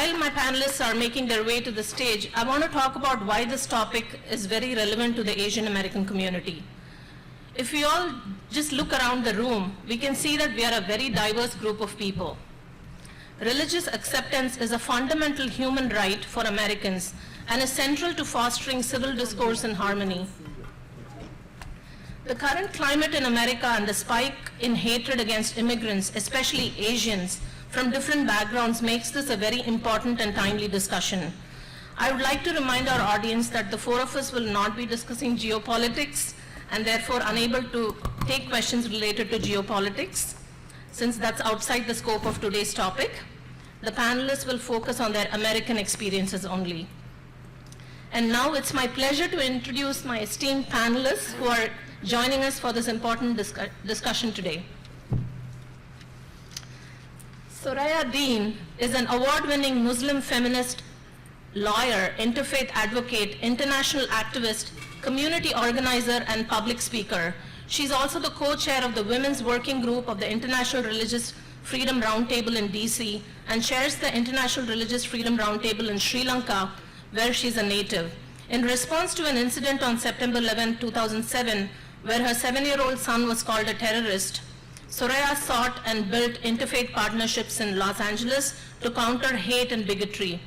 while my panelists are making their way to the stage, I want to talk about why this topic is very relevant to the Asian American community. If we all just look around the room, we can see that we are a very diverse group of people. Religious acceptance is a fundamental human right for Americans and is central to fostering civil discourse and harmony. The current climate in America and the spike in hatred against immigrants, especially Asians, from different backgrounds makes this a very important and timely discussion. I would like to remind our audience that the four of us will not be discussing geopolitics and therefore unable to take questions related to geopolitics, since that's outside the scope of today's topic. The panelists will focus on their American experiences only. And now it's my pleasure to introduce my esteemed panelists who are joining us for this important discussion today. Soraya Deen is an award-winning Muslim feminist, lawyer, interfaith advocate, international activist, community organizer, and public speaker. She's also the co-chair of the Women's Working Group of the International Religious Freedom Roundtable in DC and chairs the International Religious Freedom Roundtable in Sri Lanka, where she's a native. In response to an incident on September 11, 2007, where her 7-year-old son was called a terrorist, Soraya sought and built interfaith partnerships in Los Angeles to counter hate and bigotry.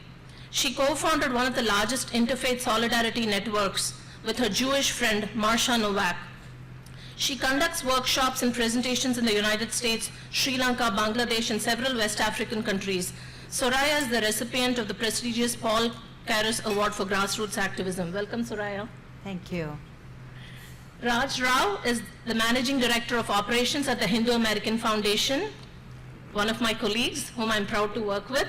She co-founded one of the largest interfaith solidarity networks with her Jewish friend, Marsha Novak. She conducts workshops and presentations in the United States, Sri Lanka, Bangladesh, and several West African countries. Soraya is the recipient of the prestigious Paul Karras Award for Grassroots Activism. Welcome, Soraya. Thank you. Raj Rao is the Managing Director of Operations at the Hindu American Foundation, one of my colleagues whom I'm proud to work with,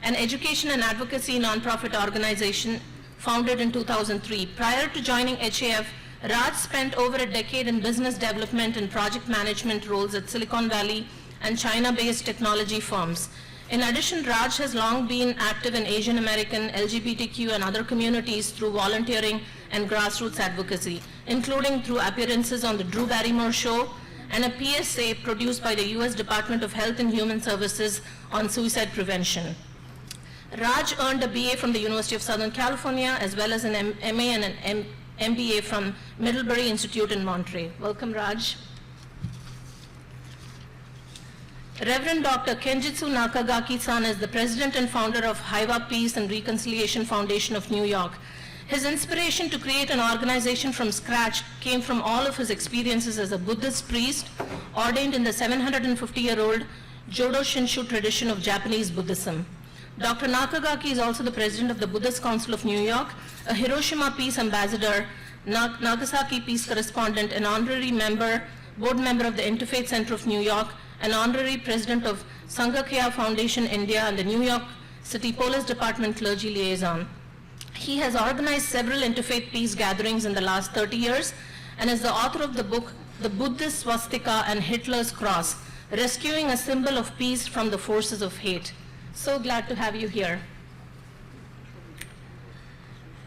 an education and advocacy nonprofit organization founded in 2003. Prior to joining HAF, Raj spent over a decade in business development and project management roles at Silicon Valley and China-based technology firms. In addition, Raj has long been active in Asian American, LGBTQ, and other communities through volunteering and grassroots advocacy, including through appearances on the Drew Barrymore Show and a PSA produced by the US Department of Health and Human Services on suicide prevention. Raj earned a BA from the University of Southern California, as well as an MA and an MBA from Middlebury Institute in Monterey. Welcome, Raj. Reverend Dr. Kenjitsu Nakagaki-san is the president and founder of HEIWA Peace and Reconciliation Foundation of New York. His inspiration to create an organization from scratch came from all of his experiences as a Buddhist priest ordained in the 750-year-old Jodo Shinshu tradition of Japanese Buddhism. Dr. Nakagaki is also the president of the Buddhist Council of New York, a Hiroshima Peace Ambassador, Nagasaki Peace Correspondent, an honorary board member of the Interfaith Center of New York, an honorary president of Sanghakaya Foundation India, and the New York City Police Department clergy liaison. He has organized several interfaith peace gatherings in the last 30 years and is the author of the book, The Buddhist Swastika and Hitler's Cross, Rescuing a Symbol of Peace from the Forces of Hate. So glad to have you here.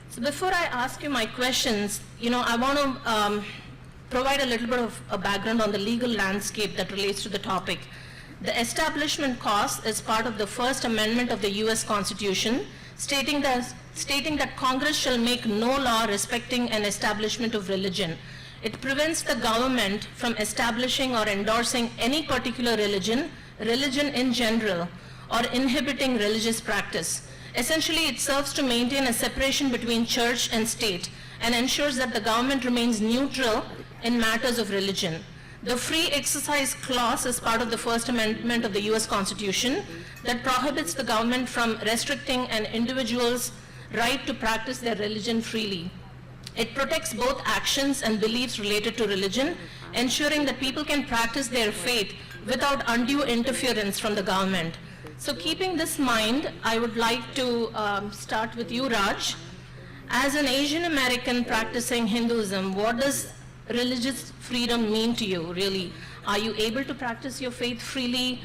So before I ask you my questions, I want to provide a little bit of a background on the legal landscape that relates to the topic. The Establishment Clause is part of the First Amendment of the US Constitution, stating that Congress shall make no law respecting an establishment of religion. It prevents the government from establishing or endorsing any particular religion in general, or inhibiting religious practice. Essentially, it serves to maintain a separation between church and state and ensures that the government remains neutral in matters of religion. The Free Exercise Clause is part of the First Amendment of the US Constitution that prohibits the government from restricting an individual's right to practice their religion freely. It protects both actions and beliefs related to religion, ensuring that people can practice their faith without undue interference from the government. So keeping this in mind, I would like to start with you, Raj. As an Asian American practicing Hinduism, what does religious freedom mean to you, really? Are you able to practice your faith freely?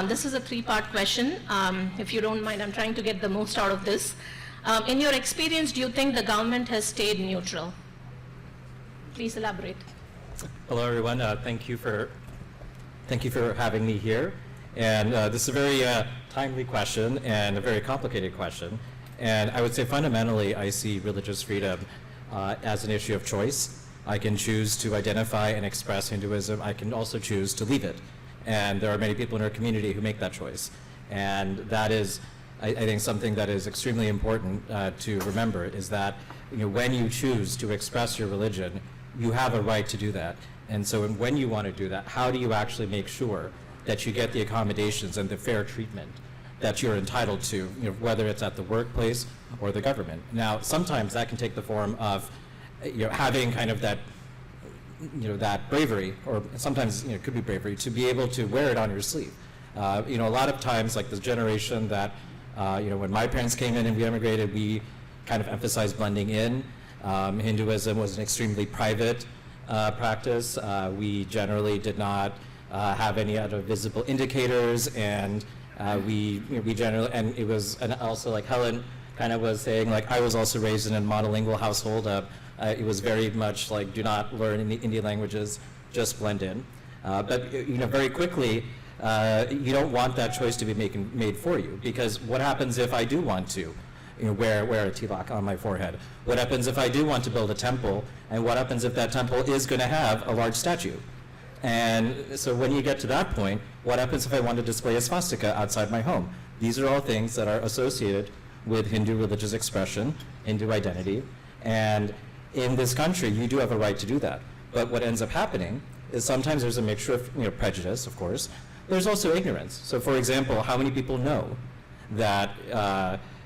This is a three-part question. If you don't mind, I'm trying to get the most out of this. In your experience, do you think the government has stayed neutral? Please elaborate. Hello, everyone. Thank you for having me here. And this is a very timely question and a very complicated question. And I would say fundamentally, I see religious freedom as an issue of choice. I can choose to identify and express Hinduism. I can also choose to leave it. And there are many people in our community who make that choice. And that is, I think, something that is extremely important to remember, is that when you choose to express your religion, you have a right to do that. And so when you want to do that, how do you actually make sure that you get the accommodations and the fair treatment that you're entitled to, whether it's at the workplace or the government? Now, sometimes that can take the form of having kind of that, that bravery, or sometimes it could be bravery, to be able to wear it on your sleeve. A lot of times, like the generation that, when my parents came in and we immigrated, we kind of emphasized blending in. Hinduism was an extremely private practice. We generally did not have any other visible indicators, and we generally, and it was, and also like Helen kind of was saying, like I was also raised in a monolingual household. It was very much like, do not learn any Indian languages, just blend in. But very quickly, you don't want that choice to be made for you, because what happens if I do want to wear a tilak on my forehead? What happens if I do want to build a temple? And what happens if that temple is going to have a large statue? And so when you get to that point, what happens if I want to display a swastika outside my home? These are all things that are associated with Hindu religious expression, Hindu identity. And in this country, you do have a right to do that. But what ends up happening is sometimes there's a mixture of prejudice, of course. There's also ignorance. So for example, how many people know that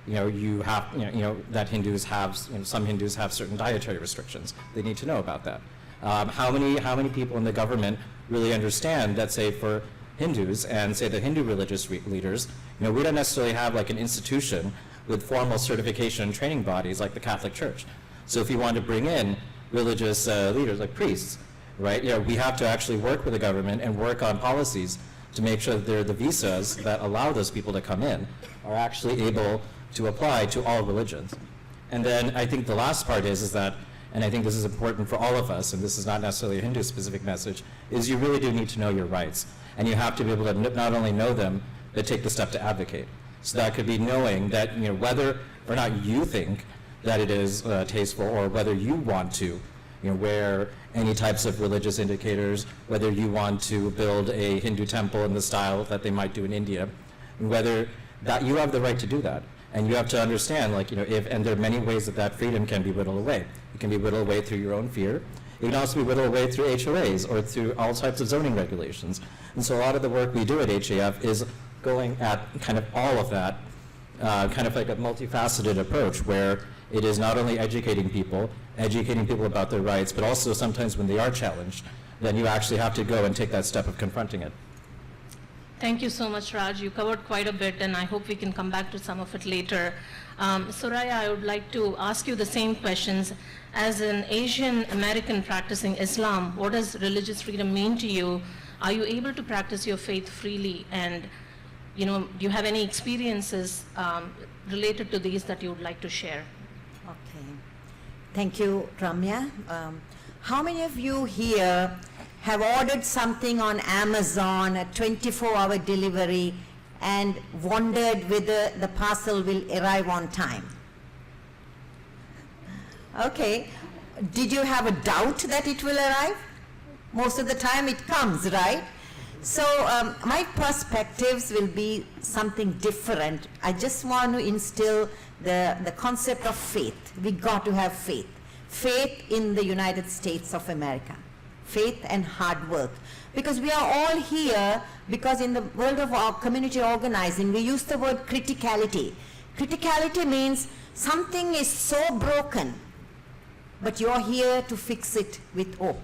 that Hindus have, some Hindus have certain dietary restrictions? They need to know about that. How many people in the government really understand that, say, for Hindus and say the Hindu religious leaders, we don't necessarily have like an institution with formal certification and training bodies like the Catholic Church. So if you want to bring in religious leaders like priests, right? We have to actually work with the government and work on policies to make sure that the visas that allow those people to come in are actually able to apply to all religions. And then I think the last part is that, and I think this is important for all of us, and this is not necessarily a Hindu-specific message, is you really do need to know your rights. And you have to be able to not only know them, but take the step to advocate. So that could be knowing that, whether or not you think that it is tasteful, or whether you want to wear any types of religious indicators, whether you want to build a Hindu temple in the style that they might do in India, whether that you have the right to do that. And you have to understand, and there are many ways that freedom can be whittled away. It can be whittled away through your own fear. It can also be whittled away through HOAs or through all types of zoning regulations. And so a lot of the work we do at HAF is going at kind of all of that, kind of like a multifaceted approach, where it is not only educating people about their rights, but also sometimes when they are challenged, then you actually have to go and take that step of confronting it. Thank you so much, Raj. You covered quite a bit, and I hope we can come back to some of it later. Soraya, I would like to ask you the same questions. As an Asian American practicing Islam, what does religious freedom mean to you? Are you able to practice your faith freely? And do you have any experiences related to these that you would like to share? Okay. Thank you, Ramya. How many of you here have ordered something on Amazon, a 24-hour delivery, and wondered whether the parcel will arrive on time? Okay. Did you have a doubt that it will arrive? Most of the time it comes, right? So my perspectives will be something different. I just want to instill the concept of faith. We got to have faith. Faith in the United States of America. Faith and hard work. Because we are all here, because in the world of our community organizing, we use the word criticality. Criticality means something is so broken, but you're here to fix it with hope.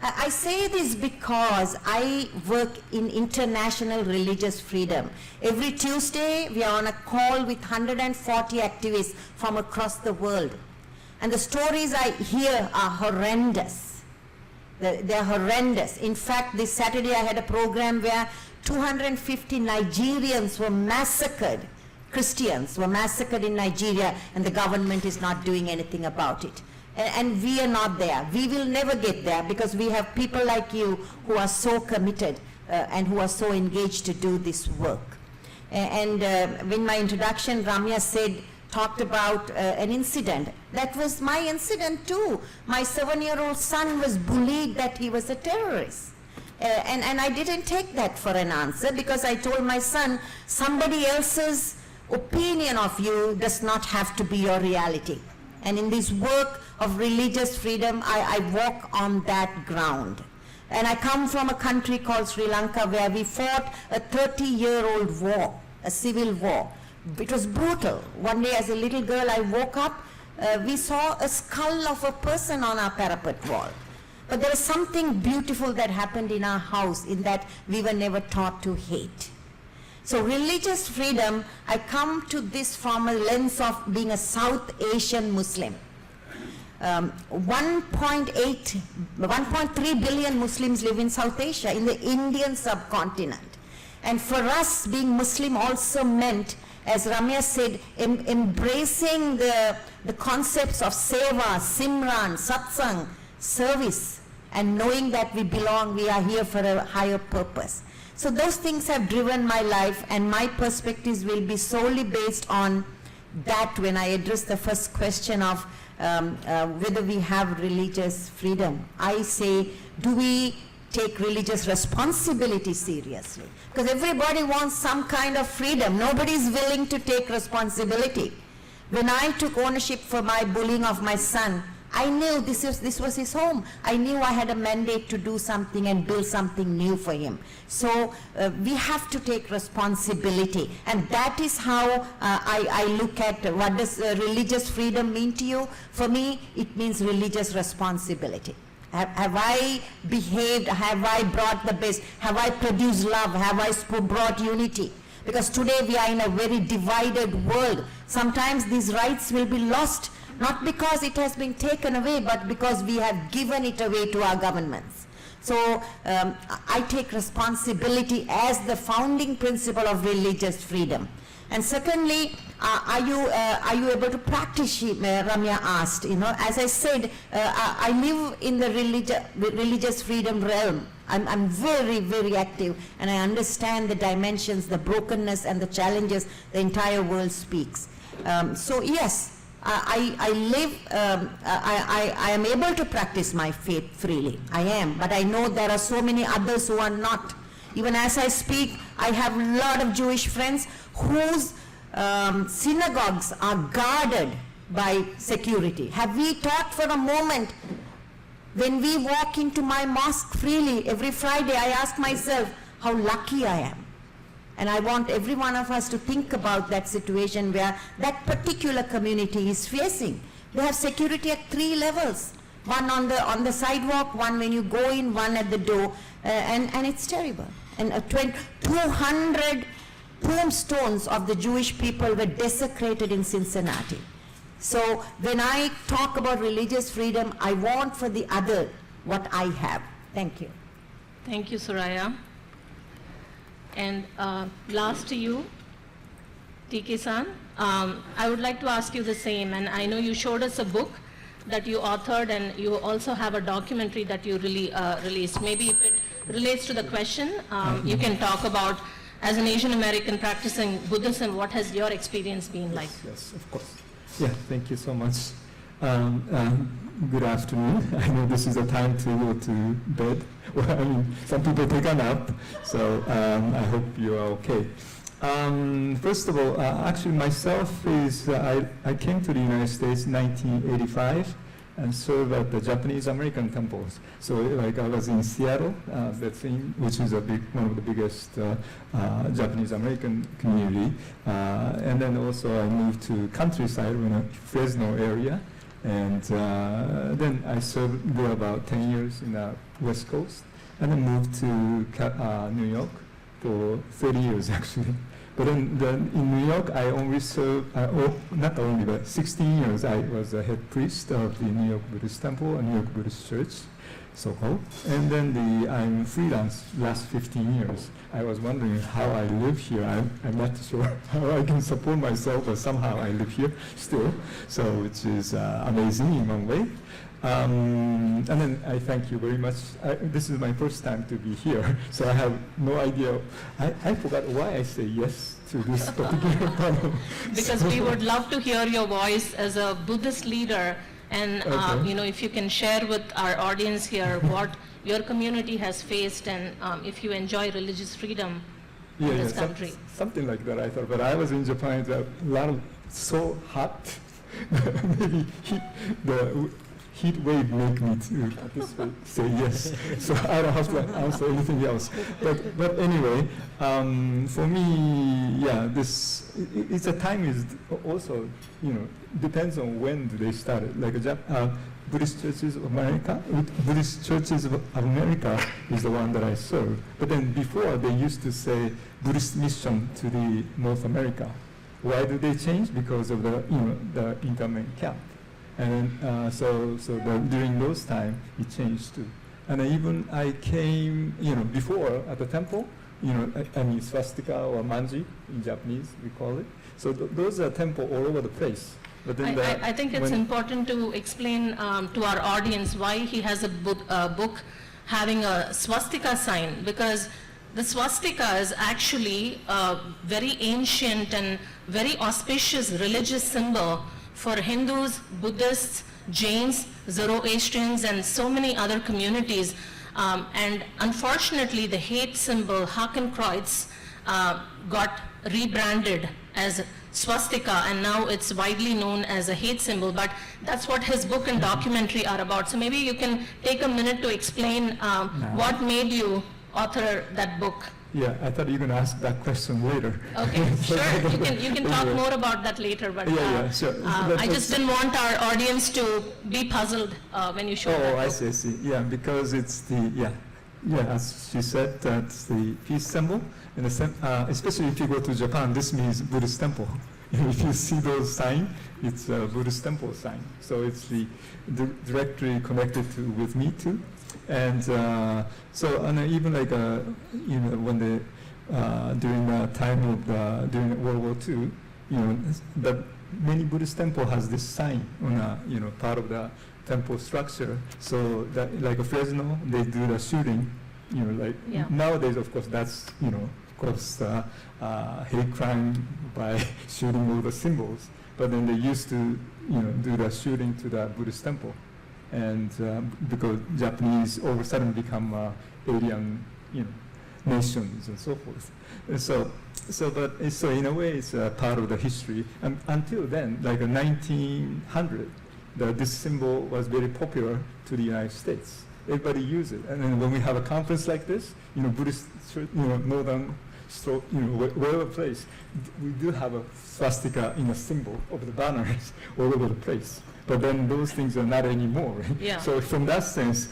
I say this because I work in international religious freedom. Every Tuesday, we are on a call with 140 activists from across the world. And the stories I hear are horrendous. They're horrendous. In fact, this Saturday I had a program where 250 Nigerians were massacred. Christians were massacred in Nigeria, and the government is not doing anything about it. And we are not there. We will never get there, because we have people like you who are so committed and who are so engaged to do this work. And in my introduction, Ramya talked about an incident. That was my incident too. My 7-year-old son was bullied that he was a terrorist. And I didn't take that for an answer, because I told my son, somebody else's opinion of you does not have to be your reality. And in this work of religious freedom, I walk on that ground. And I come from a country called Sri Lanka, where we fought a 30-year-old war, a civil war. It was brutal. One day as a little girl, I woke up, we saw a skull of a person on our parapet wall. But there was something beautiful that happened in our house, in that we were never taught to hate. So religious freedom, I come to this from a lens of being a South Asian Muslim. 1.3 billion Muslims live in South Asia, in the Indian subcontinent. And for us, being Muslim also meant, as Ramya said, embracing the concepts of seva, simran, satsang, service, and knowing that we belong, we are here for a higher purpose. So those things have driven my life, and my perspectives will be solely based on that when I address the first question of whether we have religious freedom. I say, do we take religious responsibility seriously? Because everybody wants some kind of freedom. Nobody is willing to take responsibility. When I took ownership for my bullying of my son, I knew this was his home. I knew I had a mandate to do something and build something new for him. So we have to take responsibility. And that is how I look at what does religious freedom mean to you. For me, it means religious responsibility. Have I behaved? Have I brought the best? Have I produced love? Have I brought unity? Because today we are in a very divided world. Sometimes these rights will be lost, not because it has been taken away, but because we have given it away to our governments. So I take responsibility as the founding principle of religious freedom. And secondly, are you able to practice, Ramya asked. As I said, I live in the religious freedom realm. I'm very, very active, and I understand the dimensions, the brokenness, and the challenges the entire world speaks. So yes, I am able to practice my faith freely. I am, but I know there are so many others who are not. Even as I speak, I have a lot of Jewish friends whose synagogues are guarded by security. Have we thought for a moment, when we walk into my mosque freely every Friday, I ask myself how lucky I am. And I want every one of us to think about that situation where that particular community is facing. They have security at 3 levels. One on the sidewalk, one when you go in, one at the door, and it's terrible. And 200 tombstones of the Jewish people were desecrated in Cincinnati. So when I talk about religious freedom, I want for the other what I have. Thank you. Thank you, Soraya. And last to you, TK-san. I would like to ask you the same, and I know you showed us a book that you authored, and you also have a documentary that you released. Maybe if it relates to the question, you can talk about, as an Asian American practicing Buddhism, what has your experience been like? Yes, of course. Yeah, thank you so much. Good afternoon. I know this is a time to go to bed. Well, I mean, some people take a nap, so I hope you are okay. First of all, actually myself is, I came to the United States in 1985 and served at the Japanese American temples. So like I was in Seattle, which is one of the biggest Japanese American community. And then also I moved to countryside, Fresno area. And then I served there about 10 years in the West Coast, and then moved to New York for 30 years actually. But then in New York, I only served, not only, but 16 years I was a head priest of the New York Buddhist Temple and New York Buddhist Church, so-called. And then I'm freelance last 15 years. I was wondering how I live here. I'm not sure how I can support myself, but somehow I live here still. So which is amazing in one way. And then I thank you very much. This is my first time to be here, so I have no idea. I forgot why I say yes to this particular panel. Because we would love to hear your voice as a Buddhist leader, and Okay. if you can share with our audience here what your community has faced, and if you enjoy religious freedom in this country. Something like that I thought, but I was in Japan, it's a lot of so hot, maybe the heat wave make me to participate, say yes. So I don't have to answer anything else. But anyway, for me, yeah, it's a time is also, depends on when do they start it. Like Buddhist Churches of America, Buddhist Churches of America is the one that I serve. But then before they used to say Buddhist Mission to the North America. Why do they change? Because of the internment camp. And during those times, it changed too. And even I came, before at the temple, I mean swastika or manji in Japanese, we call it. So those are temple all over the place. But then I think it's important to explain to our audience why he has a book having a swastika sign, because the swastika is actually a very ancient and very auspicious religious symbol for Hindus, Buddhists, Jains, Zoroastrians, and so many other communities. And unfortunately, the hate symbol, Hakenkreuz, got rebranded as swastika, and now it's widely known as a hate symbol. But that's what his book and documentary are about. So maybe you can take a minute to explain what made you author that book. Yeah, I thought you were going to ask that question later. Okay, sure. You can talk more about that later, but sure. I just didn't want our audience to be puzzled when you show that book. I see. Yeah, because it's as she said, that's the peace symbol. In especially if you go to Japan, this means Buddhist temple. If you see those signs, it's a Buddhist temple sign. So it's directly connected with me too. And even like when during the time of during World War II, the many Buddhist temple has this sign on part of the temple structure. So that like a Fresno, they do the shooting. Nowadays, of course, that's hate crime by shooting all the symbols. But then they used to do the shooting to the Buddhist temple. And because Japanese all of a sudden become alien, nations and so forth. So in a way, it's a part of the history. And until then, like in 1900, this symbol was very popular to the United States. Everybody used it. And then when we have a conference like this, Buddhist, northern, wherever place, we do have a swastika symbol of the banners all over the place. But then those things are not anymore. Right? Yeah. So from that sense,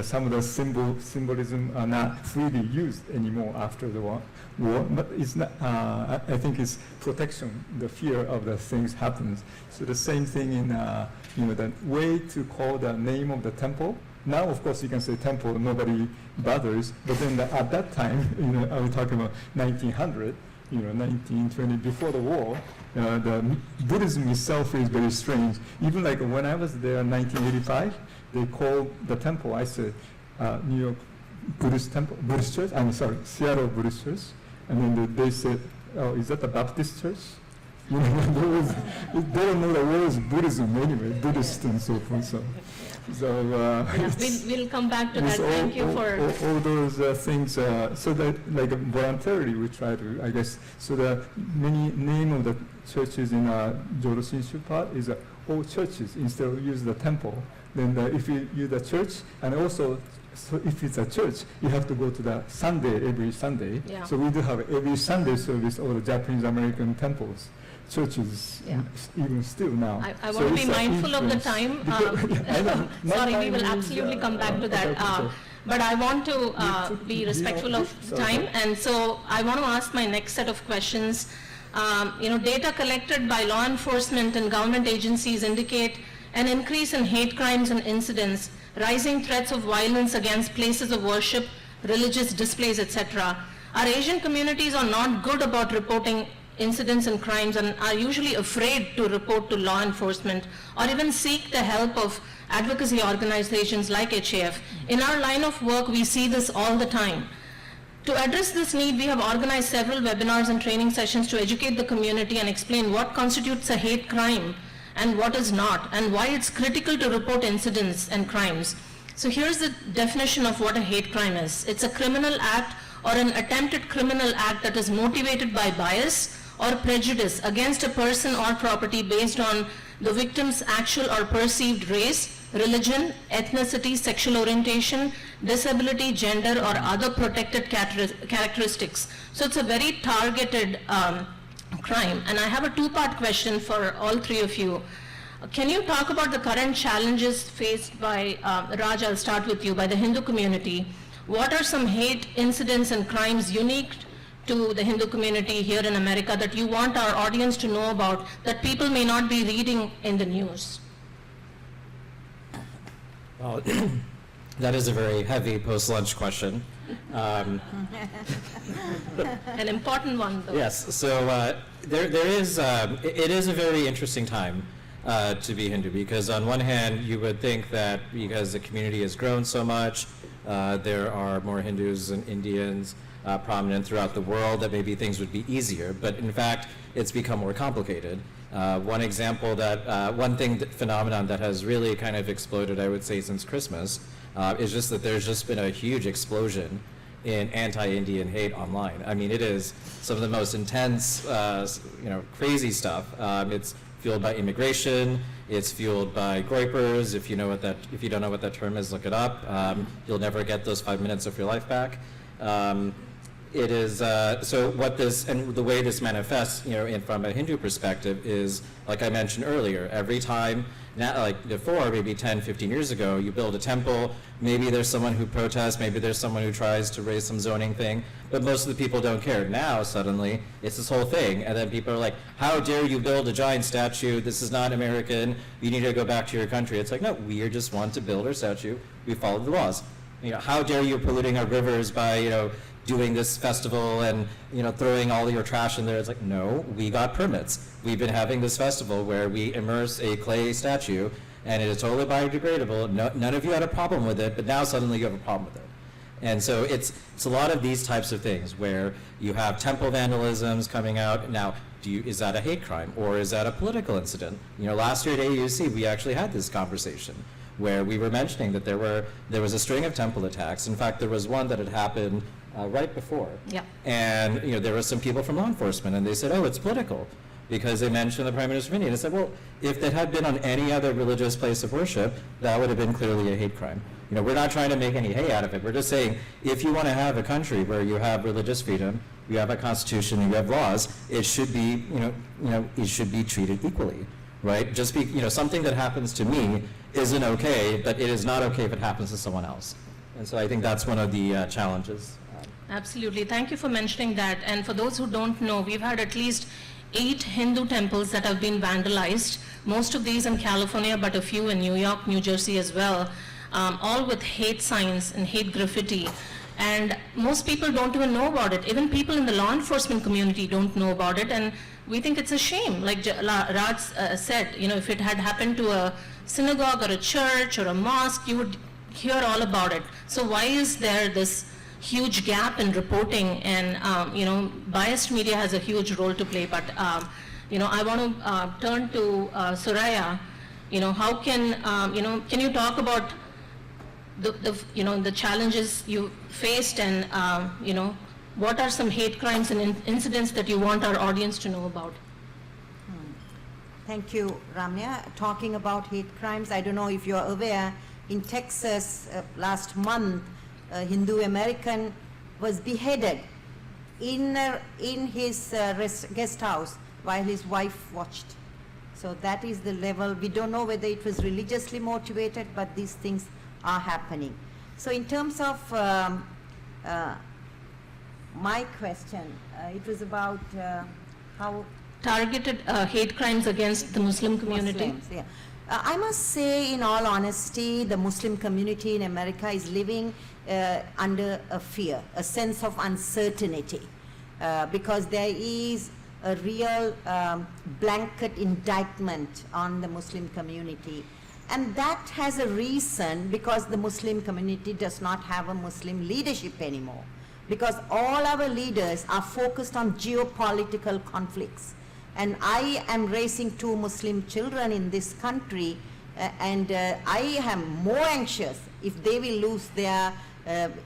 some of the symbolism are not freely used anymore after the war. But it's not. I think it's protection. The fear of the things happens. So the same thing in the way to call the name of the temple. Now, of course, you can say temple. Nobody bothers. But then at that time, I was talking about 1900. 1920, before the war, the Buddhism itself is very strange. Even like when I was there in 1985, they called the temple, I said, New York Buddhist Temple, Buddhist Church, Seattle Buddhist Church. And then they said, oh, is that the Baptist Church? They don't know the word is Buddhism anyway, Buddhist and so forth. So we'll come back to that. Thank you for all those things. So that like voluntarily we try to, I guess. So the name of the churches in Jodo Shinshu part is all churches instead of use the temple. Then if you use the church, and also so if it's a church, you have to go to the Sunday every Sunday. Yeah. So we do have every Sunday service all the Japanese American temples. Churches, even still now. I want to be mindful of the time. Sorry, we will absolutely come back to that. But I want to be respectful of time, and so I want to ask my next set of questions. Data collected by law enforcement and government agencies indicate an increase in hate crimes and incidents, rising threats of violence against places of worship, religious displays, etc. Our Asian communities are not good about reporting incidents and crimes and are usually afraid to report to law enforcement or even seek the help of advocacy organizations like HAF. In our line of work, we see this all the time. To address this need, we have organized several webinars and training sessions to educate the community and explain what constitutes a hate crime and what is not, and why it's critical to report incidents and crimes. So here's the definition of what a hate crime is. It's a criminal act or an attempted criminal act that is motivated by bias or prejudice against a person or property based on the victim's actual or perceived race, religion, ethnicity, sexual orientation, disability, gender, or other protected characteristics. So it's a very targeted crime. And I have a two-part question for all three of you. Can you talk about the current challenges faced by, Raj, I'll start with you, by the Hindu community? What are some hate incidents and crimes unique to the Hindu community here in America that you want our audience to know about that people may not be reading in the news? Well, that is a very heavy post-lunch question. An important one, though. Yes, so it is a very interesting time to be Hindu, because on one hand, you would think that because the community has grown so much, there are more Hindus and Indians prominent throughout the world, that maybe things would be easier, but in fact, it's become more complicated. One example phenomenon that has really kind of exploded, I would say, since Christmas, is just that there's just been a huge explosion in anti-Indian hate online. I mean, it is some of the most intense, crazy stuff. It's fueled by immigration. It's fueled by groypers. If you don't know what that term is, look it up. You'll never get those 5 minutes of your life back. It is, so what this, and the way this manifests, from a Hindu perspective is, like I mentioned earlier, every time, like before, maybe 10, 15 years ago, you build a temple, maybe there's someone who protests, maybe there's someone who tries to raise some zoning thing, but most of the people don't care. Now, suddenly, it's this whole thing, and then people are like, how dare you build a giant statue, this is not American, you need to go back to your country. It's like, no, we just want to build our statue, we follow the laws. How dare you polluting our rivers by, doing this festival and throwing all your trash in there. It's like, no, we got permits. We've been having this festival where we immerse a clay statue and it is totally biodegradable. None of you had a problem with it, but now suddenly you have a problem with it. And so it's a lot of these types of things where you have temple vandalisms coming out. Now, is that a hate crime or is that a political incident? Last year at AUC, we actually had this conversation where we were mentioning that there was a string of temple attacks. In fact, there was one that had happened right before. Yeah. And there were some people from law enforcement, and they said, oh, it's political, because they mentioned the Prime Minister of India. And I said, well, if that had been on any other religious place of worship, that would have been clearly a hate crime. We're not trying to make any hay out of it. We're just saying, if you want to have a country where you have religious freedom, you have a constitution, you have laws, it should be, it should be treated equally, right? Just something that happens to me isn't okay, but it is not okay if it happens to someone else. And so I think that's one of the challenges. Absolutely. Thank you for mentioning that. And for those who don't know, we've had at least 8 Hindu temples that have been vandalized, most of these in California, but a few in New York, New Jersey as well, all with hate signs and hate graffiti. And most people don't even know about it. Even people in the law enforcement community don't know about it. And we think it's a shame. Like Raj said, if it had happened to a synagogue or a church or a mosque, you would hear all about it. So why is there this huge gap in reporting? And biased media has a huge role to play. But I want to turn to Soraya. How can you talk about the challenges you faced, and what are some hate crimes and incidents that you want our audience to know about? Thank you, Ramya. Talking about hate crimes, I don't know if you're aware, in Texas last month, a Hindu American was beheaded in his guest house while his wife watched. So that is the level. We don't know whether it was religiously motivated, but these things are happening. So in terms of my question, it was about how Targeted hate crimes against the Muslim community. Muslims, yeah. I must say, in all honesty, the Muslim community in America is living under a fear, a sense of uncertainty, because there is a real blanket indictment on the Muslim community. And that has a reason, because the Muslim community does not have a Muslim leadership anymore. Because all our leaders are focused on geopolitical conflicts. And I am raising 2 Muslim children in this country, and I am more anxious if they will lose their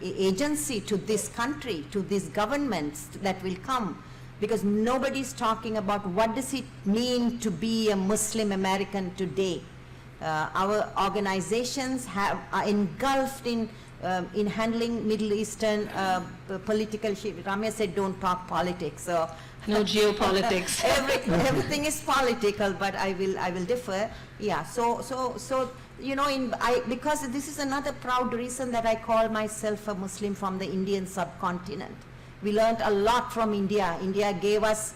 agency to this country, to these governments that will come, because nobody is talking about what does it mean to be a Muslim American today. Our organizations are engulfed in handling Middle Eastern political shift. Ramya said don't talk politics. So No geopolitics. everything is political, but I will differ. Yeah, so you know, because this is another proud reason that I call myself a Muslim from the Indian subcontinent. We learned a lot from India. India gave us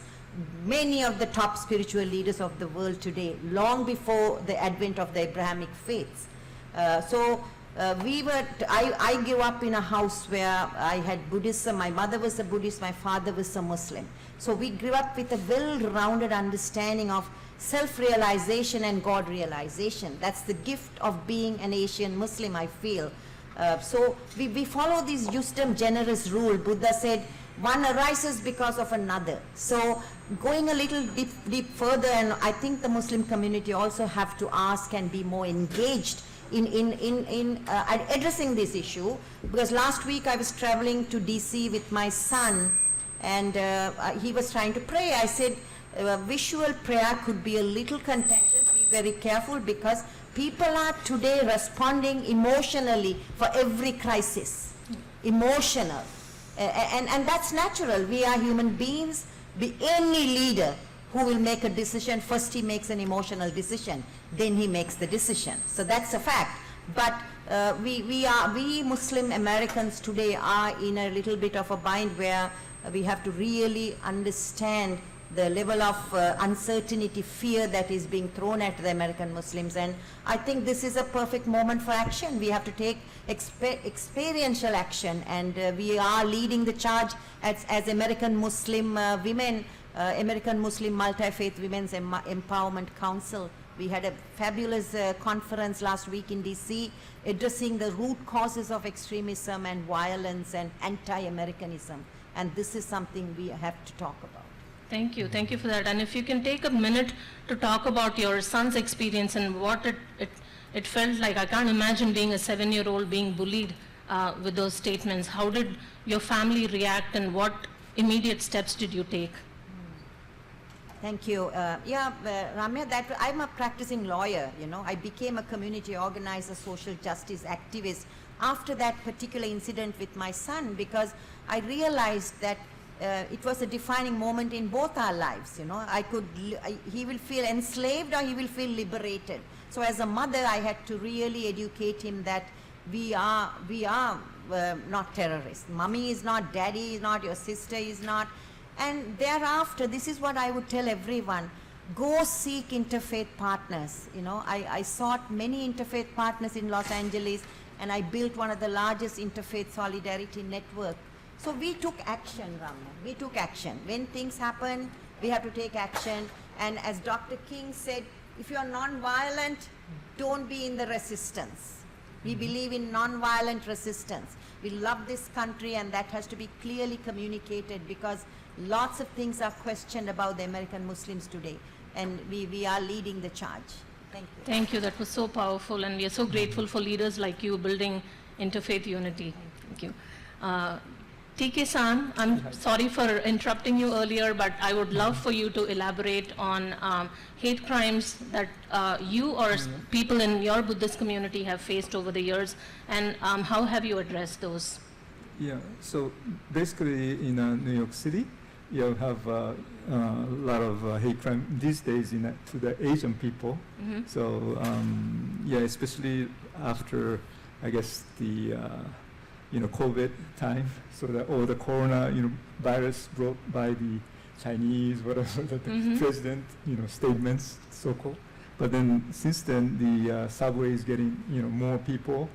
many of the top spiritual leaders of the world today, long before the advent of the Abrahamic faiths. I grew up in a house where I had Buddhism. My mother was a Buddhist, my father was a Muslim. So we grew up with a well-rounded understanding of self-realization and God-realization. That's the gift of being an Asian Muslim, I feel. So we follow this justum generis rule. Buddha said, one arises because of another. So going a little deep further, and I think the Muslim community also have to ask and be more engaged in addressing this issue, because last week I was traveling to DC with my son, and he was trying to pray. I said visual prayer could be a little contentious, be very careful, because people are today responding emotionally for every crisis, emotional. And that's natural. We are human beings. Any leader who will make a decision, first he makes an emotional decision, then he makes the decision. So that's a fact. But we Muslim Americans today are in a little bit of a bind where we have to really understand the level of uncertainty, fear that is being thrown at the American Muslims. And I think this is a perfect moment for action. We have to take experiential action, and we are leading the charge as American Muslim women, American Muslim Multi-Faith Women's Empowerment Council. We had a fabulous conference last week in DC addressing the root causes of extremism and violence and anti-Americanism. And this is something we have to talk about. Thank you for that. And if you can take a minute to talk about your son's experience and what it felt like. I can't imagine being a 7-year-old being bullied with those statements. How did your family react, and what immediate steps did you take? Thank you. Ramya, I'm a practicing lawyer, you know. I became a community organizer, social justice activist after that particular incident with my son, because I realized that it was a defining moment in both our lives, you know. He will feel enslaved or he will feel liberated. So as a mother, I had to really educate him that we are not terrorists. Mommy is not, daddy is not, your sister is not. And thereafter, this is what I would tell everyone: go seek interfaith partners. You know, I sought many interfaith partners in Los Angeles, and I built one of the largest interfaith solidarity network. So we took action, Ramya. We took action. When things happen, we have to take action. And as Dr. King said, if you are non-violent, don't be in the resistance. We believe in non-violent resistance. We love this country, and that has to be clearly communicated, because lots of things are questioned about the American Muslims today, and we are leading the charge. Thank you. Thank you. That was so powerful, and we are so grateful for leaders like you building interfaith unity. Thank you. TK-san, I'm sorry for interrupting you earlier, but I would love for you to elaborate on hate crimes that you or people in your Buddhist community have faced over the years, and how have you addressed those? Yeah, so basically in New York City, you have a lot of hate crime these days to the Asian people. Mm-hmm. So yeah, especially after, I guess, the COVID time, so that all the corona virus brought by the Chinese, whatever the president statements, so-called. But then since then, the subway is getting more people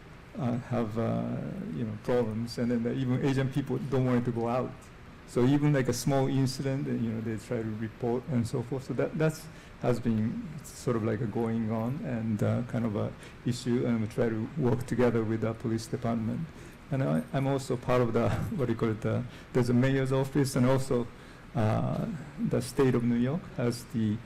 have problems, and then even Asian people don't want to go out. So even like a small incident, they try to report and so forth. So that's has been sort of like a going on and kind of a issue, and we try to work together with the police department. And I'm also part of the, there's a mayor's office, and also the state of New York has the,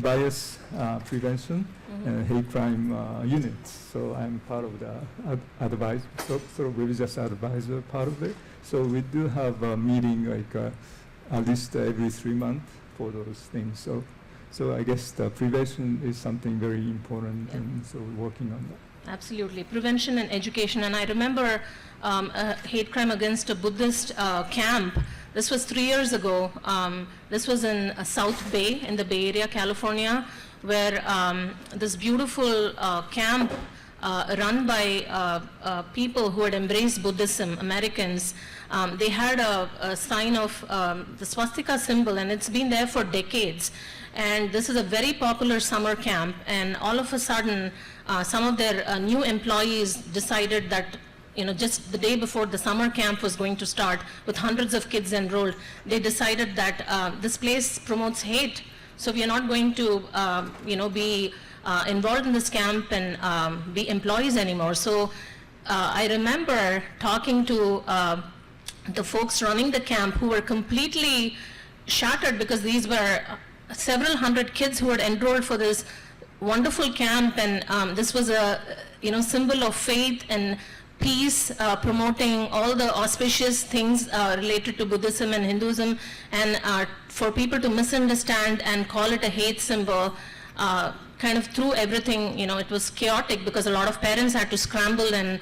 bias prevention and hate crime units. So I'm part of the advice, sort of religious advisor part of it. So we do have a meeting like at least every 3 months for those things. So I guess the prevention is something very important, and so we're working on that. Absolutely. Prevention and education. And I remember a hate crime against a Buddhist camp. This was 3 years ago. This was in South Bay, in the Bay Area, California, where this beautiful camp run by people who had embraced Buddhism, Americans. They had a sign of the swastika symbol, and it's been there for decades. And this is a very popular summer camp, and all of a sudden, some of their new employees decided that, just the day before the summer camp was going to start, with hundreds of kids enrolled, they decided that this place promotes hate, so we are not going to, be involved in this camp and be employees anymore. So I remember talking to the folks running the camp who were completely shattered, because these were several hundred kids who had enrolled for this wonderful camp, and this was a symbol of faith and peace, promoting all the auspicious things related to Buddhism and Hinduism, and for people to misunderstand and call it a hate symbol kind of threw everything, it was chaotic, because a lot of parents had to scramble and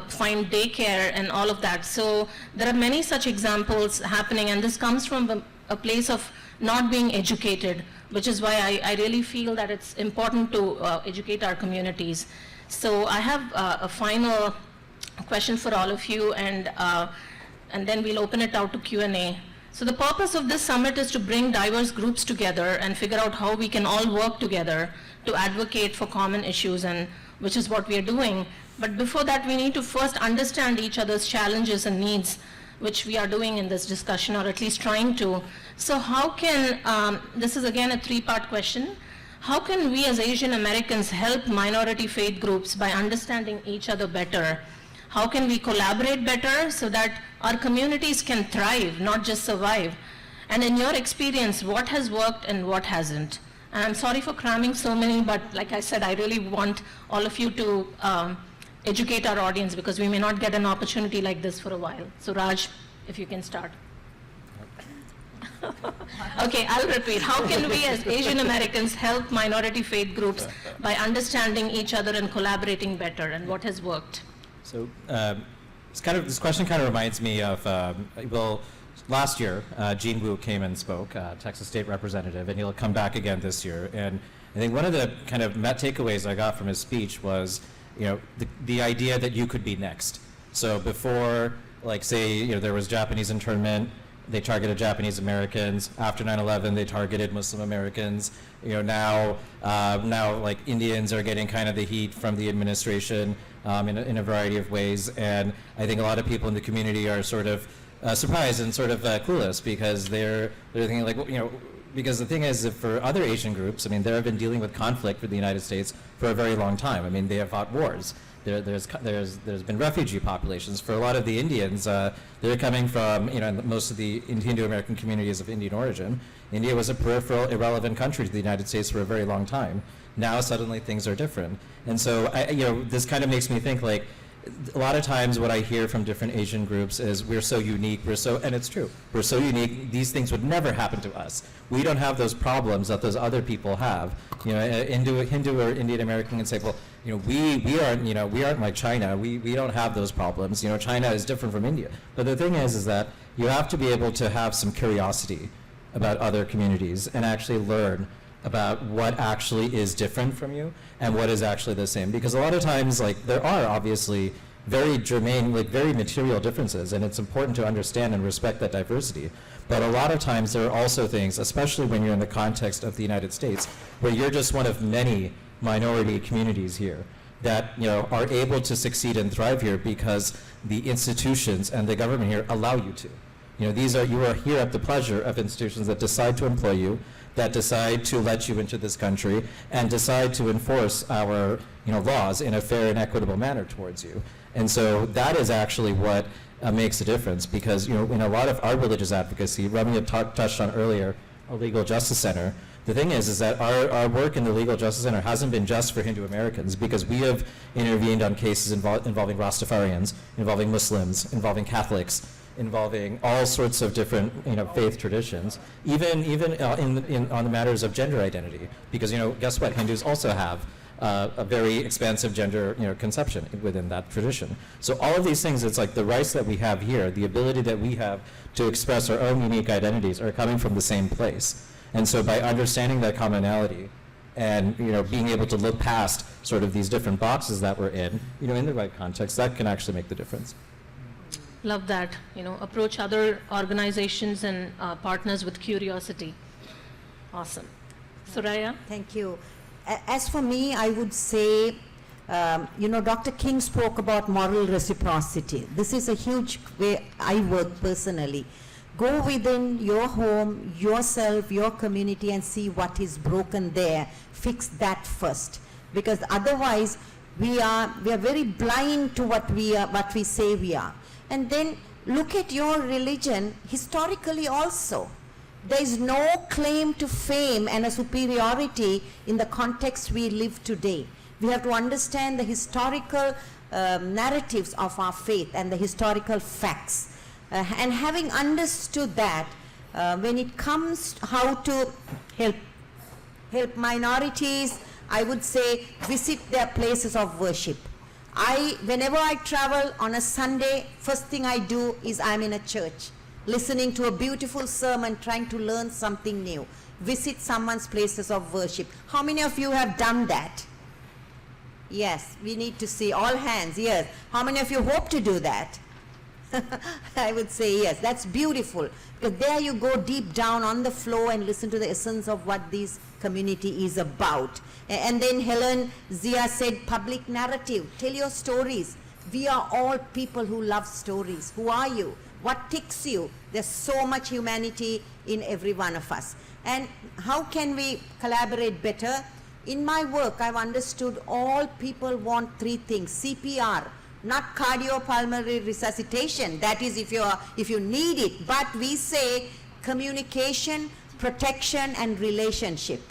find daycare and all of that. So there are many such examples happening, and this comes from a place of not being educated, which is why I really feel that it's important to educate our communities. So I have a final question for all of you, and then we'll open it out to Q&A. So the purpose of this summit is to bring diverse groups together and figure out how we can all work together to advocate for common issues, and which is what we are doing. But before that, we need to first understand each other's challenges and needs, which we are doing in this discussion, or at least trying to. So how can, this is again a three-part question, how can we as Asian Americans help minority faith groups by understanding each other better? How can we collaborate better so that our communities can thrive, not just survive? And in your experience, what has worked and what hasn't? And I'm sorry for cramming so many, but like I said, I really want all of you to educate our audience, because we may not get an opportunity like this for a while. So Raj, if you can start. Okay, I'll repeat. How can we as Asian Americans help minority faith groups by understanding each other and collaborating better, and what has worked? So this question kind of reminds me of, last year, Gene Wu came and spoke, Texas State Representative, and he'll come back again this year. And I think one of the kind of takeaways I got from his speech was, the idea that you could be next. So before, like, say, there was Japanese internment, they targeted Japanese Americans. After 9/11, they targeted Muslim Americans. Now like Indians are getting kind of the heat from the administration in a variety of ways. And I think a lot of people in the community are sort of surprised and sort of clueless, because they're thinking like, because the thing is, that for other Asian groups, they have been dealing with conflict with the United States for a very long time. They have fought wars. There's been refugee populations. For a lot of the Indians, they're coming from, most of the Hindu-American communities of Indian origin. India was a peripheral, irrelevant country to the United States for a very long time. Now suddenly things are different. And so, this kind of makes me think, like, a lot of times what I hear from different Asian groups is, we're so unique, and it's true, we're so unique, these things would never happen to us. We don't have those problems that those other people have. Hindu or Indian American can say, well, we aren't like China, we don't have those problems. China is different from India. But the thing is that you have to be able to have some curiosity about other communities and actually learn about what actually is different from you and what is actually the same. Because a lot of times, like, there are obviously very germane, like very material differences, and it's important to understand and respect that diversity. But a lot of times there are also things, especially when you're in the context of the United States, where you're just one of many minority communities here, that, are able to succeed and thrive here because the institutions and the government here allow you to. You are here at the pleasure of institutions that decide to employ you, that decide to let you into this country, and decide to enforce our, laws in a fair and equitable manner towards you. And so that is actually what makes a difference, because, in a lot of our religious advocacy, Ramya touched on earlier, a legal justice center. The thing is that our work in the Legal Justice Center hasn't been just for Hindu Americans, because we have intervened on cases involving Rastafarians, involving Muslims, involving Catholics, involving all sorts of different, faith traditions, even on the matters of gender identity, because, guess what? Hindus also have a very expansive gender, conception within that tradition. So all of these things, it's like the rights that we have here, the ability that we have to express our own unique identities are coming from the same place. And so by understanding that commonality and, being able to look past sort of these different boxes that we're in the right context, that can actually make the difference. Love that. Approach other organizations and partners with curiosity. Awesome. Soraya? Thank you. As for me, I would say, Dr. King spoke about moral reciprocity. This is a huge way I work personally. Go within your home, yourself, your community, and see what is broken there. Fix that first, because otherwise we are very blind to what we say we are. And then look at your religion historically also. There is no claim to fame and a superiority in the context we live today. We have to understand the historical narratives of our faith and the historical facts. And having understood that, when it comes to how to help minorities, I would say visit their places of worship. Whenever I travel on a Sunday, first thing I do is I'm in a church, listening to a beautiful sermon, trying to learn something new. Visit someone's places of worship. How many of you have done that? Yes, we need to see all hands, yes. How many of you hope to do that? I would say yes, that's beautiful, because there you go deep down on the floor and listen to the essence of what this community is about. And then Helen Zia said public narrative, tell your stories. We are all people who love stories. Who are you? What ticks you? There's so much humanity in every one of us. And how can we collaborate better? In my work, I've understood all people want three things. CPR, not cardiopulmonary resuscitation. That is if you need it. But we say communication, protection, and relationship.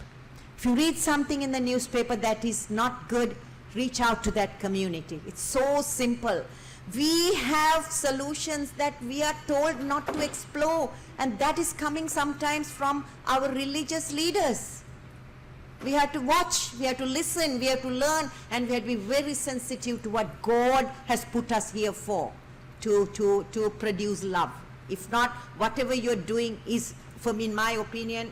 If you read something in the newspaper that is not good, reach out to that community. It's so simple. We have solutions that we are told not to explore, and that is coming sometimes from our religious leaders. We have to watch, we have to listen, we have to learn, and we have to be very sensitive to what God has put us here for, to produce love. If not, whatever you're doing is, in my opinion,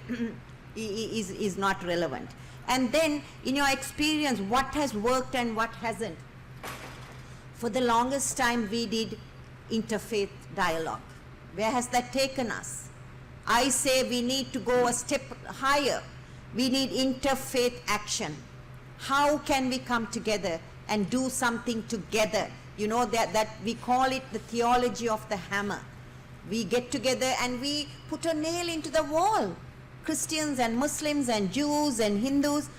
is not relevant. And then, in your experience, what has worked and what hasn't? For the longest time, we did interfaith dialogue. Where has that taken us? I say we need to go a step higher. We need interfaith action. How can we come together and do something together? That we call it the theology of the hammer. We get together and we put a nail into the wall. Christians and Muslims and Jews and Hindus,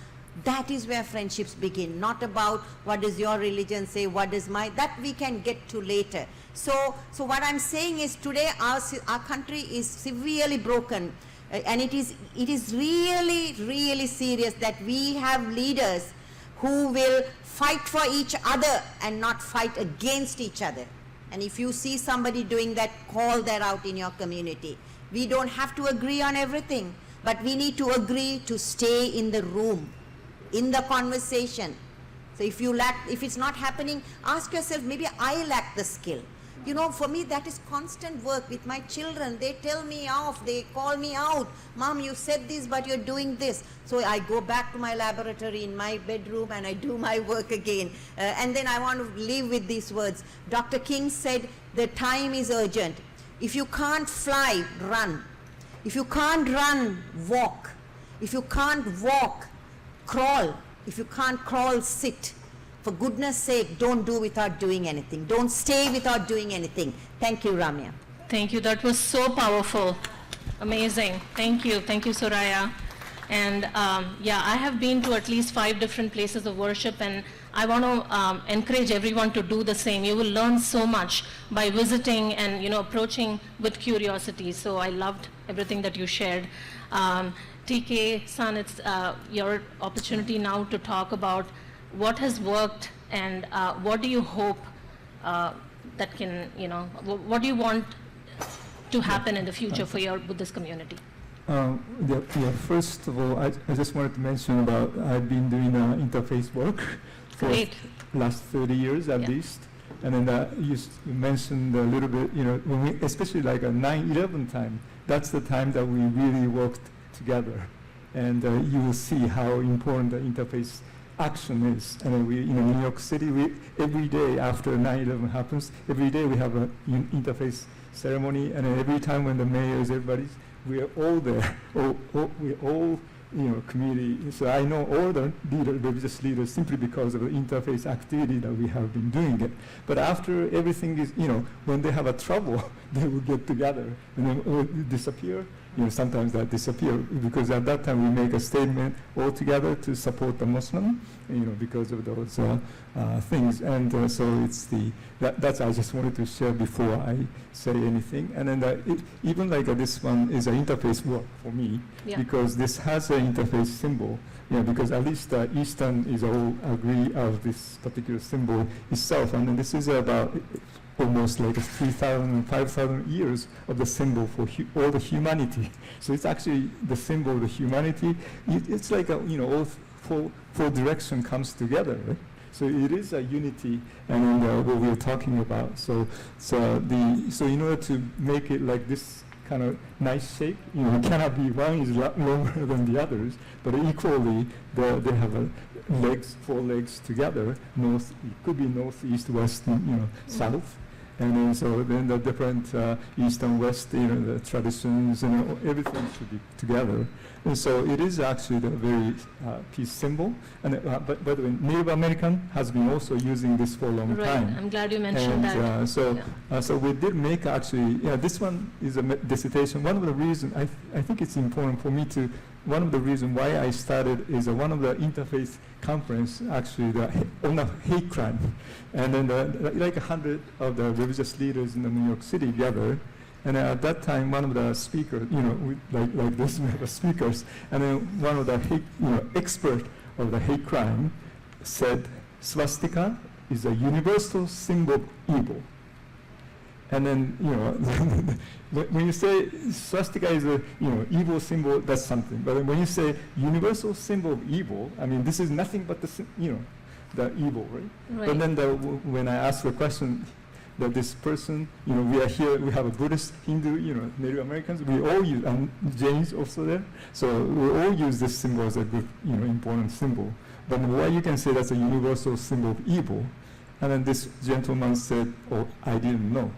that is where friendships begin. Not about what does your religion say, what is my, that we can get to later. So what I'm saying is today our country is severely broken. And it is really, really serious that we have leaders who will fight for each other and not fight against each other. And if you see somebody doing that, call that out in your community. We don't have to agree on everything, but we need to agree to stay in the room, in the conversation. So if it's not happening, ask yourself, maybe I lack the skill. For me, that is constant work with my children. They tell me off, they call me out. Mom, you said this, but you're doing this. So I go back to my laboratory in my bedroom and I do my work again. And then I want to leave with these words. Dr. King said, the time is urgent. If you can't fly, run. If you can't run, walk. If you can't walk, crawl. If you can't crawl, sit. For goodness sake, don't do without doing anything. Don't stay without doing anything. Thank you, Ramya. Thank you. That was so powerful. Amazing. Thank you. Thank you, Soraya. And yeah, I have been to at least 5 different places of worship, and I want to encourage everyone to do the same. You will learn so much by visiting and, you know, approaching with curiosity. So I loved everything that you shared. TK-san, it's your opportunity now to talk about what has worked and what do you hope that can, you know, what do you want to happen in the future for your Buddhist community? First of all, I just wanted to mention about I've been doing interfaith work for Great. last 30 years at Yeah. least. And then you mentioned a little bit, you know, when we, especially like a 9/11 time, that's the time that we really worked together. And you will see how important the interfaith action is. And then we, you know, in New York City, every day after 9/11 happens, every day we have an interfaith ceremony, and then every time when the mayors, everybody's, we are all there, we all, you know, community. So I know all the religious leaders simply because of the interfaith activity that we have been doing it. But after everything is, you know, when they have a trouble, they will get together and then disappear. You know, sometimes that disappear because at that time we make a statement all together to support the Muslim, you know, because of those things. And so it's that's I just wanted to share before I say anything. And then even like this one is an interface work for me, Yeah. because this has an interface symbol. Yeah, because at least Eastern is all agree of this particular symbol itself. And then this is about almost like 3,000, 5,000 years of the symbol for all the humanity. So it's actually the symbol of the humanity. It's like a, you know, all four direction comes together, right? So it is a unity, and what we're talking about. So in order to make it like this kind of nice shape, you know, it cannot be one is longer than the others, but equally they have four legs together. North, it could be north, east, west, you know, south. And then so then the different east and west, you know, the traditions and everything should be together. And so it is actually the very peace symbol. And but by the way, Native American has been also using this for a long Right. time. I'm glad you mentioned that. So we did make actually, yeah, this one is a dissertation. One of the reasons, I think it's important for me to, one of the reasons why I started is one of the interfaith conference, actually, on the hate crime. And then like 100 of the religious leaders in the New York City gathered. And at that time, one of the speakers, you know, like this, we have speakers, and then one of the hate, you know, expert of the hate crime said, swastika is a universal symbol of evil. And then, you know, when you say swastika is a, you know, evil symbol, that's something. But when you say universal symbol of evil, I mean, this is nothing but the, you know, the evil, right? Right. But then when I asked the question, that this person, you know, we are here, we have a Buddhist, Hindu, you know, Native Americans, we all use, and Jains also there, so we all use this symbol as a good, you know, important symbol. But why you can say that's a universal symbol of evil? And then this gentleman said, oh, I didn't know.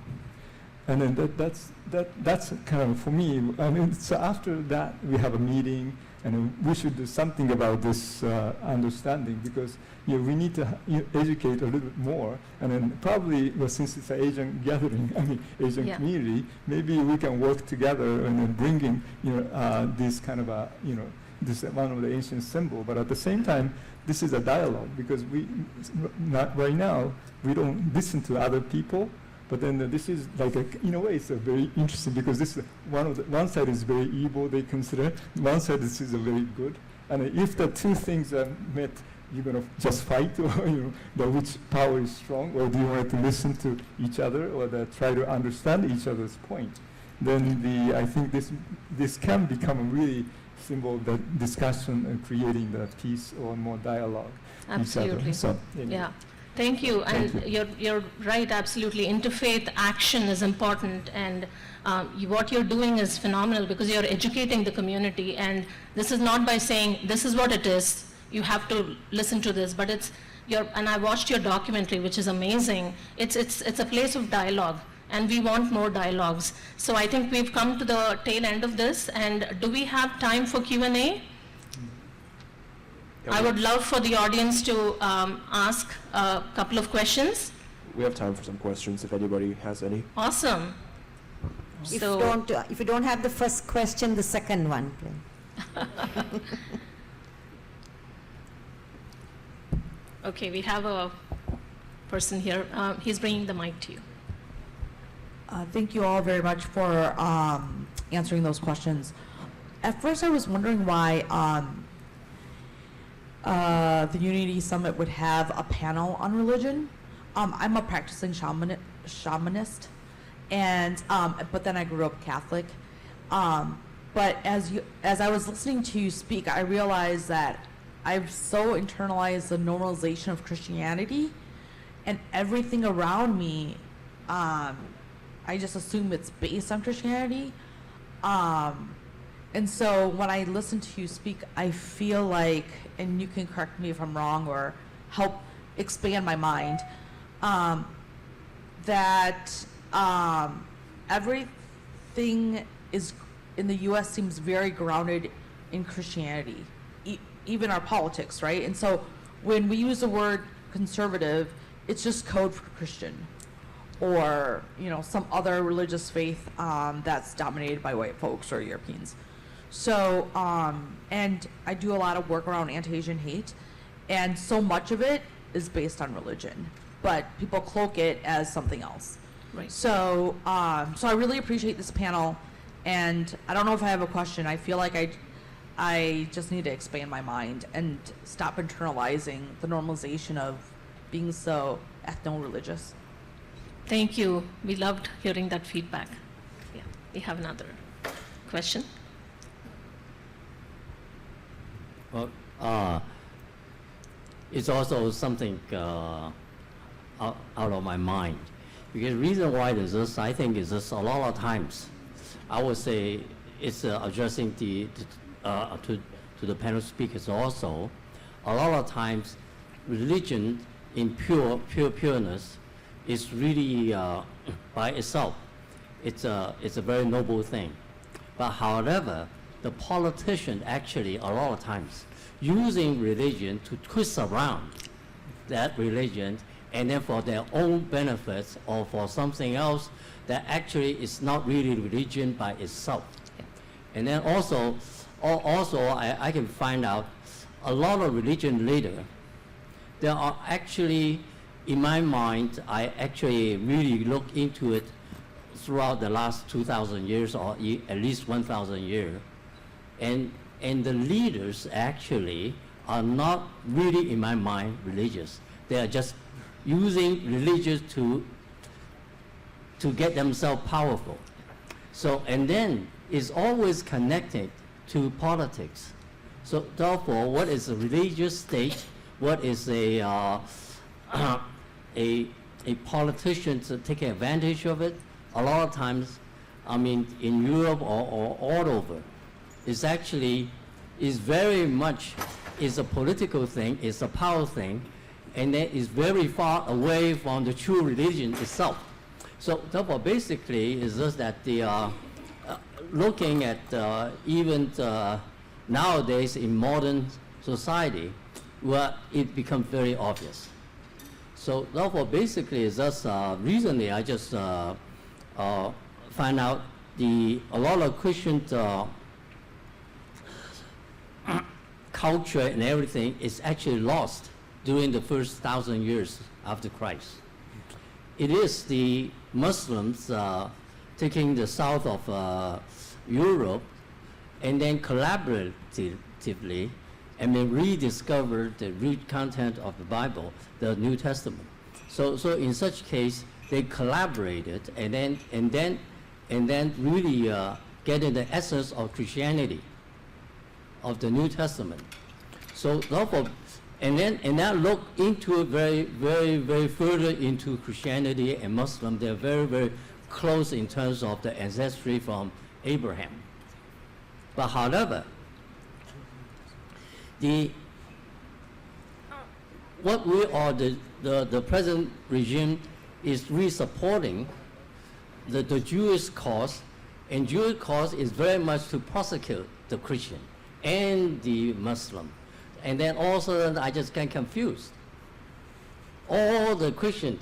And then that's kind of, for me, I mean, so after that, we have a meeting, and we should do something about this understanding, because, you know, we need to educate a little bit more, and then probably, well, since it's an Asian gathering, I mean, Asian Yeah. community, maybe we can work together and then bring in, you know, this kind of a, you know, this is one of the ancient symbol, but at the same time, this is a dialogue, because right now, we don't listen to other people. But then this is like, in a way, it's a very interesting, because this is one side is very evil, they consider, one side this is a very good. And if the two things are met, you're going to just fight, or, you know, which power is strong, or do you want to listen to each other, or try to understand each other's point? Then I think this can become a really symbol of the discussion and creating the peace or more dialogue. Absolutely. Each other. So, anyway. Yeah. Thank you. And Thank you're right, absolutely. Interfaith action is important, and what you're doing is phenomenal, because you're educating the community, and this is not by saying this is what it is, you have to listen to this, but it's and I watched your documentary, which is amazing. It's a place of dialogue, and we want more dialogues. So I think we've come to the tail end of this, and do we have time for Q&A? I would love for the audience to ask a couple of questions. We have time for some questions if anybody has any. Awesome. If So, you don't have the first question, the second one, please. okay, we have a person here. He's bringing the mic to you. Thank you all very much for answering those questions. At first, I was wondering why the Unity Summit would have a panel on religion. I'm a practicing shamanist, and but then I grew up Catholic. But as I was listening to you speak, I realized that I've so internalized the normalization of Christianity, and everything around me, I just assume it's based on Christianity. And so when I listen to you speak, I feel like, and you can correct me if I'm wrong or help expand my mind, that everything is in the U.S. seems very grounded in Christianity, even our politics, right? And so when we use the word conservative, it's just code for Christian, or some other religious faith that's dominated by white folks or Europeans. So and I do a lot of work around anti-Asian hate, and so much of it is based on religion, but people cloak it as something else. Right. So so I really appreciate this panel, and I don't know if I have a question. I feel like I just need to expand my mind and stop internalizing the normalization of being so ethno-religious. Thank you. We loved hearing that feedback. Yeah, we have another question. Well, it's also something out of my mind. Because the reason why is this, I think, is this a lot of times, I would say it's addressing to the panel speakers also. A lot of times, religion in pureness is really by itself. It's a very noble thing. But however, the politician actually a lot of times using religion to twist around that religion, and then for their own benefits or for something else that actually is not really religion by itself. And then also I can find out a lot of religion leaders, there are actually, in my mind, I actually really look into it throughout the last 2,000 years or at least 1,000 years. And the leaders actually are not really, in my mind, religious. They are just using religion to get themselves powerful. So, and then it's always connected to politics. So therefore, what is a religious state? What is a politician taking advantage of it? A lot of times, I mean, in Europe or all over, it's actually is very much is a political thing, it's a power thing, and then is very far away from the true religion itself. So therefore, basically, is just that the looking at even nowadays in modern society, where it becomes very obvious. So therefore, basically, is just recently I just find out a lot of Christian culture and everything is actually lost during the first 1,000 years after Christ. It is the Muslims taking the south of Europe and then collaboratively and then rediscover the root content of the Bible, the New Testament. So in such case, they collaborated and then really getting the essence of Christianity, of the New Testament. So therefore, and then look into it very further into Christianity and Muslim. They're very close in terms of the ancestry from Abraham. But however, what we are the present regime is really supporting the Jewish cause, and Jewish cause is very much to prosecute the Christian and the Muslim, and then all of a sudden I just get confused. All the Christian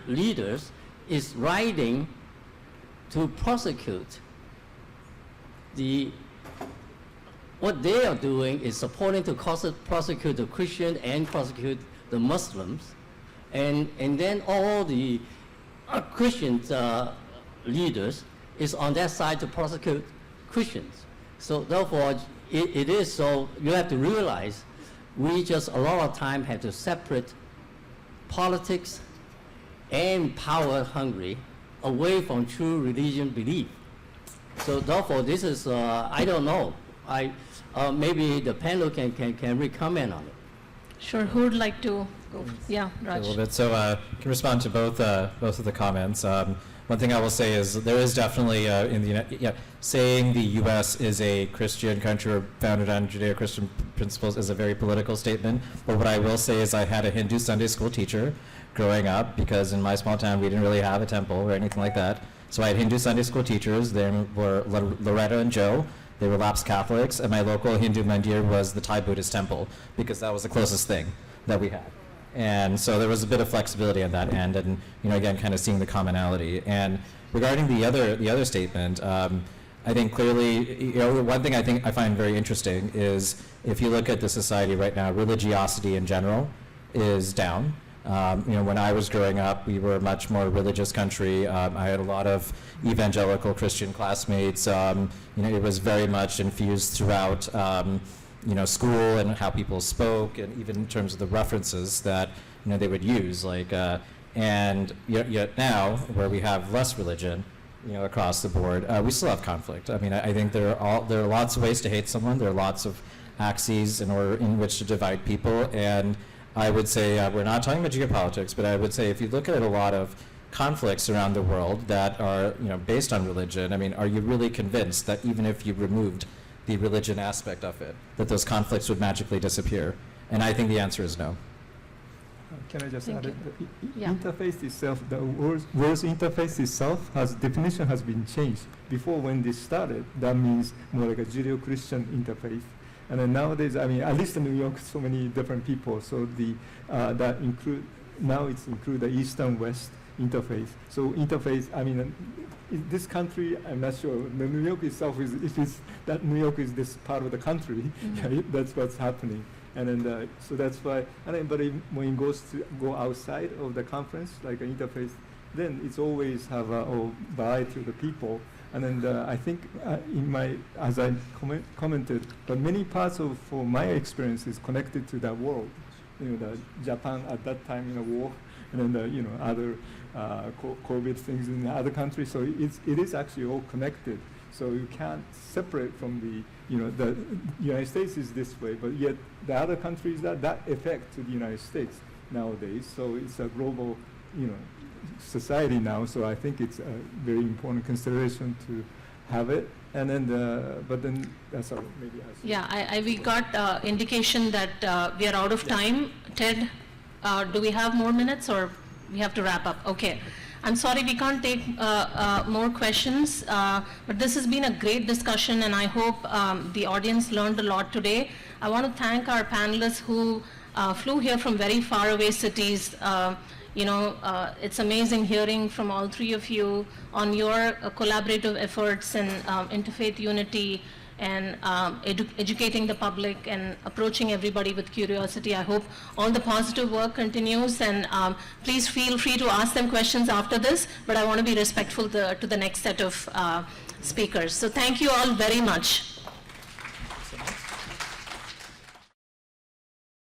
leaders is writing to prosecute what they are doing is supporting to prosecute the Christian and prosecute the Muslims, and then all the Christian leaders is on that side to prosecute Christians. So therefore, it is so, you have to realize we just a lot of time have to separate politics and power hungry away from true religion belief. So therefore, this is, I don't know. Maybe the panel can comment on it. Sure, who would like to go? Yeah, A Raj. little bit. So I can respond to both of the comments. One thing I will say is there is definitely saying the U.S. is a Christian country or founded on Judeo-Christian principles is a very political statement. But what I will say is I had a Hindu Sunday school teacher growing up, because in my small town we didn't really have a temple or anything like that. So I had Hindu Sunday school teachers. They were Loretta and Joe. They were lapsed Catholics, and my local Hindu mandir was the Thai Buddhist temple, because that was the closest thing that we had. And so there was a bit of flexibility on that end, and again, kind of seeing the commonality. And regarding the other statement, I think clearly, one thing I find very interesting is if you look at the society right now, religiosity in general is down. When I was growing up, we were a much more religious country. I had a lot of evangelical Christian classmates. It was very much infused throughout, school and how people spoke, and even in terms of the references that they would use. And yet now, where we have less religion, across the board, we still have conflict. I mean, I think there are lots of ways to hate someone. There are lots of axes in which to divide people, and I would say, we're not talking about geopolitics, but I would say if you look at a lot of conflicts around the world that are, based on religion, I mean, are you really convinced that even if you removed the religion aspect of it, that those conflicts would magically disappear? And I think the answer is no. Can I just Thank add you. it? Yeah. Interfaith itself, the word's interfaith itself definition has been changed. Before, when this started, that means more like a Judeo-Christian interfaith. And then nowadays, I mean, at least in New York, so many different people. So now it's include the East and West interfaith. So interfaith, I mean, in this country, I'm not sure. The New York itself is, that New York is this part of the country, right? That's what's happening. And then, so that's why, but when it go outside of the conference, like an interfaith, then it's always have a variety of the people. And then I think as I commented, but many parts for my experience is connected to that world. The Japan at that time in a war, and then other COVID things in other countries. So it is actually all connected. So you can't separate from the United States is this way, but yet the other countries that affect to the United States nowadays. So it's a global, society now. So I think it's a very important consideration to have it. And then sorry, maybe I should. Yeah, we got indication that we are out of time. Ted, do we have more minutes or we have to wrap up? Okay. I'm sorry we can't take more questions, but this has been a great discussion, and I hope the audience learned a lot today. I want to thank our panelists who flew here from very far away cities. It's amazing hearing from all three of you on your collaborative efforts and interfaith unity and educating the public and approaching everybody with curiosity. I hope all the positive work continues, and please feel free to ask them questions after this, but I want to be respectful to the next set of speakers. So thank you all very much.